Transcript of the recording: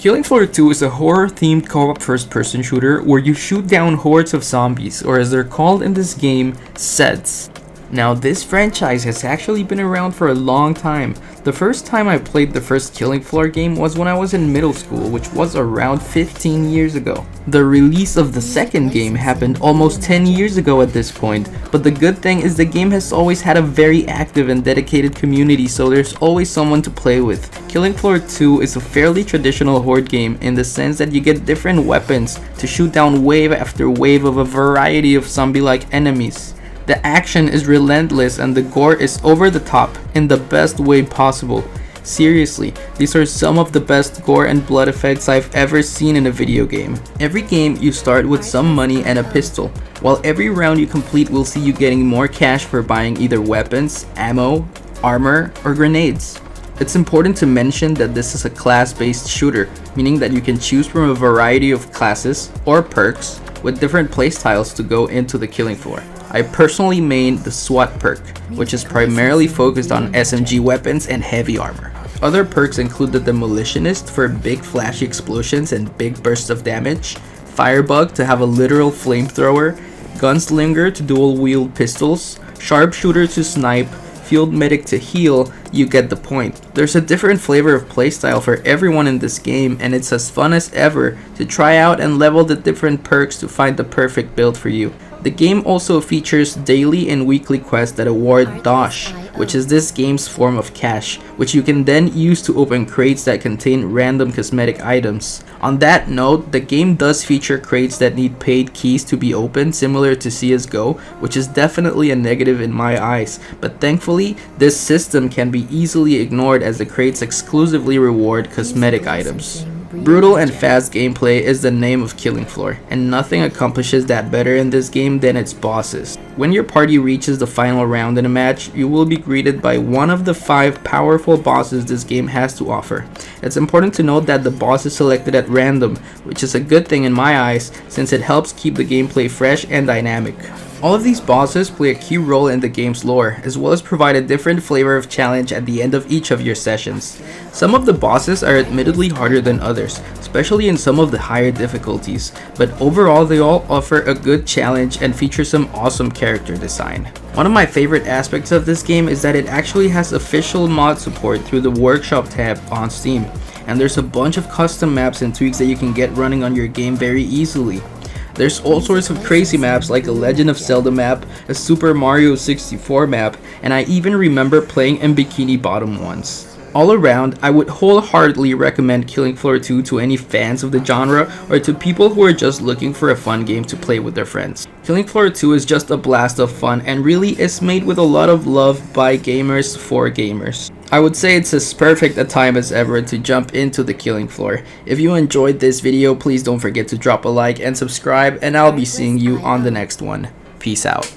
Killing Floor 2 is a horror-themed co-op first-person shooter where you shoot down hordes of zombies, or as they're called in this game, Zeds. Now, this franchise has actually been around for a long time. The first time I played the first Killing Floor game was when I was in middle school, which was around 15 years ago. The release of the second game happened almost 10 years ago at this point, but the good thing is the game has always had a very active and dedicated community, so there's always someone to play with. Killing Floor 2 is a fairly traditional horde game in the sense that you get different weapons to shoot down wave after wave of a variety of zombie-like enemies. The action is relentless and the gore is over the top in the best way possible. Seriously, these are some of the best gore and blood effects I've ever seen in a video game. Every game you start with some money and a pistol, while every round you complete will see you getting more cash for buying either weapons, ammo, armor, or grenades. It's important to mention that this is a class-based shooter, meaning that you can choose from a variety of classes or perks with different playstyles to go into the Killing Floor. I personally main the SWAT perk, which is primarily focused on SMG weapons and heavy armor. Other perks include the Demolitionist for big flashy explosions and big bursts of damage, Firebug to have a literal flamethrower, Gunslinger to dual wield pistols, Sharpshooter to snipe, Field Medic to heal. You get the point. There's a different flavor of playstyle for everyone in this game, and it's as fun as ever to try out and level the different perks to find the perfect build for you. The game also features daily and weekly quests that award Dosh, which is this game's form of cash, which you can then use to open crates that contain random cosmetic items. On that note, the game does feature crates that need paid keys to be opened, similar to CSGO, which is definitely a negative in my eyes, but thankfully, this system can be easily ignored as the crates exclusively reward cosmetic items. Brutal and fast gameplay is the name of Killing Floor, and nothing accomplishes that better in this game than its bosses. When your party reaches the final round in a match, you will be greeted by one of the 5 powerful bosses this game has to offer. It's important to note that the boss is selected at random, which is a good thing in my eyes since it helps keep the gameplay fresh and dynamic. All of these bosses play a key role in the game's lore, as well as provide a different flavor of challenge at the end of each of your sessions. Some of the bosses are admittedly harder than others, especially in some of the higher difficulties, but overall they all offer a good challenge and feature some awesome character design. One of my favorite aspects of this game is that it actually has official mod support through the Workshop tab on Steam, and there's a bunch of custom maps and tweaks that you can get running on your game very easily. There's all sorts of crazy maps like a Legend of Zelda map, a Super Mario 64 map, and I even remember playing in Bikini Bottom once. All around, I would wholeheartedly recommend Killing Floor 2 to any fans of the genre or to people who are just looking for a fun game to play with their friends. Killing Floor 2 is just a blast of fun and really is made with a lot of love by gamers for gamers. I would say it's as perfect a time as ever to jump into the Killing Floor. If you enjoyed this video, please don't forget to drop a like and subscribe, and I'll be seeing you on the next one. Peace out.